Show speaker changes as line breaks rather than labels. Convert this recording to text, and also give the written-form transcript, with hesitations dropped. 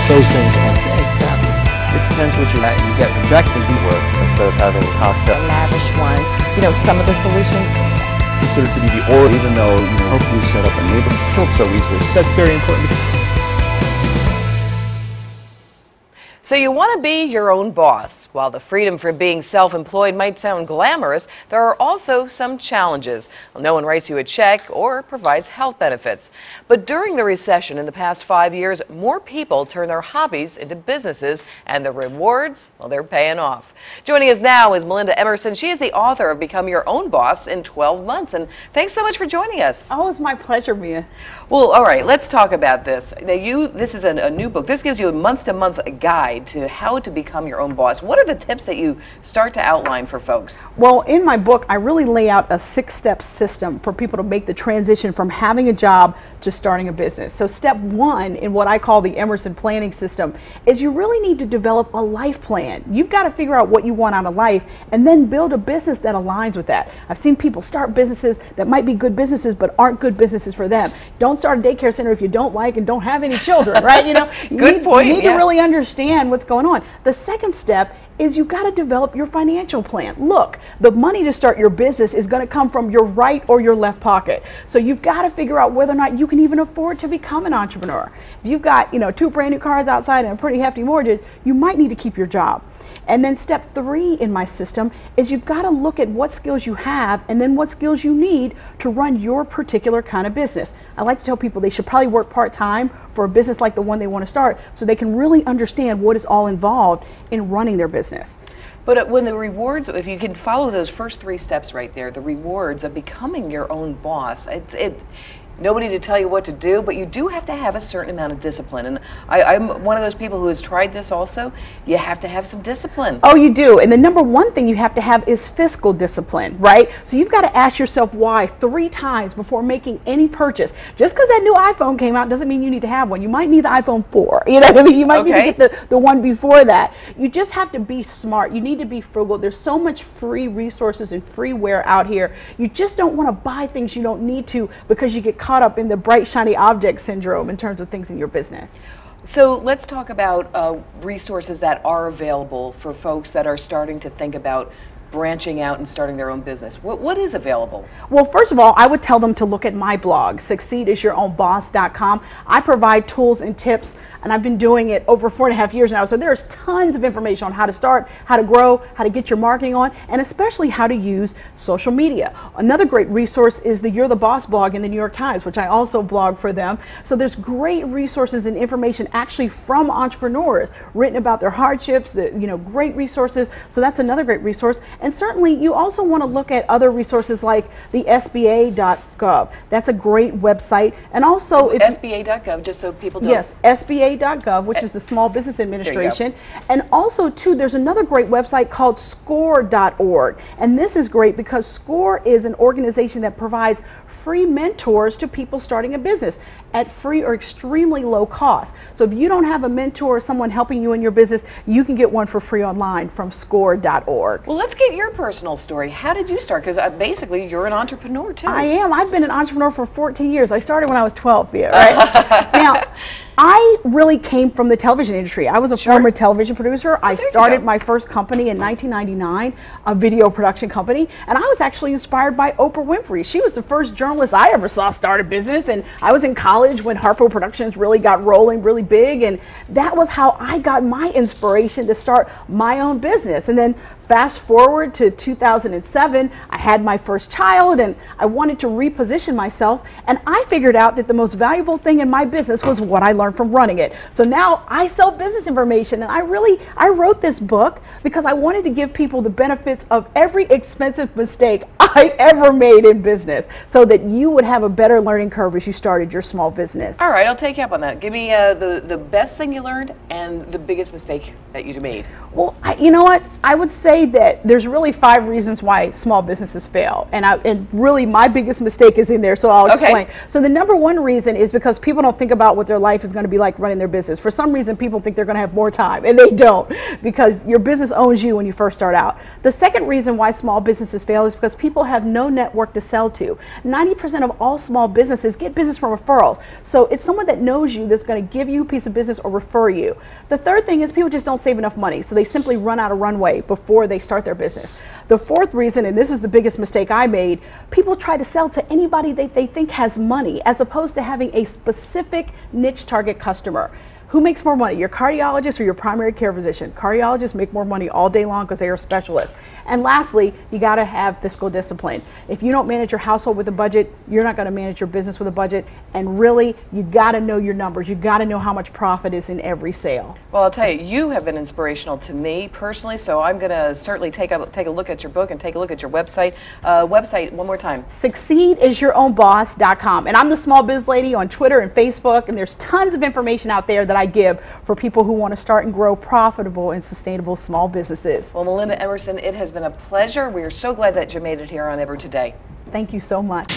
those things are.
Exactly.
It depends what you get rejected work instead of having a cocktail.
Lavish ones. You know, some of the solutions.
Considered to be the or, even though hopefully set up a neighborhood killed so easily.
That's very important.
So you want to be your own boss. While the freedom for being self-employed might sound glamorous, there are also some challenges. Well, no one writes you a check or provides health benefits. But during the recession in the past 5 years, more people turn their hobbies into businesses, and the rewards, well, they're paying off. Joining us now is Melinda Emerson. She is the author of Become Your Own Boss in 12 Months. And thanks so much for joining us.
Oh, it's my pleasure, Mia.
Well, all right, let's talk about this. Now, this is a new book. This gives you a month-to-month guide to how to become your own boss. What are the tips that you start to outline for folks?
Well, in my book, I really lay out a 6-step system for people to make the transition from having a job to starting a business. So step 1 in what I call the Emerson planning system is you really need to develop a life plan. You've got to figure out what you want out of life and then build a business that aligns with that. I've seen people start businesses that might be good businesses but aren't good businesses for them. Don't start a daycare center if you don't like and don't have any children, right? You
Good point.
You need to really understand what's going on. The second step is you got to develop your financial plan. Look, the money to start your business is going to come from your right or your left pocket. So you've got to figure out whether or not you can even afford to become an entrepreneur. If you've got, 2 brand new cars outside and a pretty hefty mortgage, you might need to keep your job. And then step 3 in my system is you've got to look at what skills you have and then what skills you need to run your particular kind of business. I like to tell people they should probably work part-time for a business like the one they want to start so they can really understand what is all involved in running their business.
But when the rewards, if you can follow those first 3 steps right there, the rewards of becoming your own boss, nobody to tell you what to do, but you do have to have a certain amount of discipline. And I'm one of those people who has tried this also. You have to have some discipline.
Oh, you do. And the number 1 thing you have to have is fiscal discipline, right? So you've got to ask yourself why 3 times before making any purchase. Just because that new iPhone came out doesn't mean you need to have one. You might need the iPhone 4. You know what I mean? You might need to get the one before that. You just have to be smart. You need to be frugal. There's so much free resources and freeware out here. You just don't want to buy things you don't need to because you get caught up in the bright shiny object syndrome in terms of things in your business.
So let's talk about resources that are available for folks that are starting to think about branching out and starting their own business. What is available?
Well, first of all, I would tell them to look at my blog, succeedasYourOwnBoss.com. I provide tools and tips, and I've been doing it over 4.5 years now. So there's tons of information on how to start, how to grow, how to get your marketing on, and especially how to use social media. Another great resource is the You're the Boss blog in the New York Times, which I also blog for them. So there's great resources and information actually from entrepreneurs written about their hardships, great resources. So that's another great resource. And certainly you also want to look at other resources like the SBA.gov. That's a great website. And also
SBA.gov, just so people don't.
Yes, SBA.gov, which is the Small Business Administration. And also too, there's another great website called score.org. And this is great because SCORE is an organization that provides free mentors to people starting a business at free or extremely low cost. So if you don't have a mentor or someone helping you in your business, you can get one for free online from score.org.
Well, let's get your personal story. How did you start? Because basically you're an entrepreneur too.
I am. I've been an entrepreneur for 14 years. I started when I was 12, right? Now, I really came from the television industry. I was a former television producer. I started my first company in 1999, a video production company, and I was actually inspired by Oprah Winfrey. She was the first journalist I ever saw start a business, and I was in college when Harpo Productions really got rolling really big, and that was how I got my inspiration to start my own business. And then fast forward to 2007, I had my first child, and I wanted to reposition myself, and I figured out that the most valuable thing in my business was what I learned from running it. So now I sell business information, and I wrote this book because I wanted to give people the benefits of every expensive mistake I ever made in business so that you would have a better learning curve as you started your small business.
All right, I'll take you up on that. Give me the best thing you learned and the biggest mistake that you made.
Well, you know what? I would say say that there's really 5 reasons why small businesses fail. And really my biggest mistake is in there, so I'll explain. So the number 1 reason is because people don't think about what their life is going to be like running their business. For some reason, people think they're going to have more time, and they don't, because your business owns you when you first start out. The second reason why small businesses fail is because people have no network to sell to. 90% of all small businesses get business from referrals. So it's someone that knows you that's going to give you a piece of business or refer you. The third thing is people just don't save enough money, so they simply run out of runway before they start their business. The fourth reason, and this is the biggest mistake I made, people try to sell to anybody that they think has money, as opposed to having a specific niche target customer. Who makes more money, your cardiologist or your primary care physician? Cardiologists make more money all day long because they are specialists. And lastly, you got to have fiscal discipline. If you don't manage your household with a budget, you're not going to manage your business with a budget. And really, you got to know your numbers. You got to know how much profit is in every sale.
Well, I'll tell you, you have been inspirational to me personally, so I'm going to certainly take a look at your book and take a look at your website. Website, one more time.
SucceedIsYourOwnBoss.com. And I'm the Small Biz Lady on Twitter and Facebook, and there's tons of information out there that I give for people who want to start and grow profitable and sustainable small businesses.
Well, Melinda Emerson, it has been a pleasure. We are so glad that you made it here on Ebru today.
Thank you so much.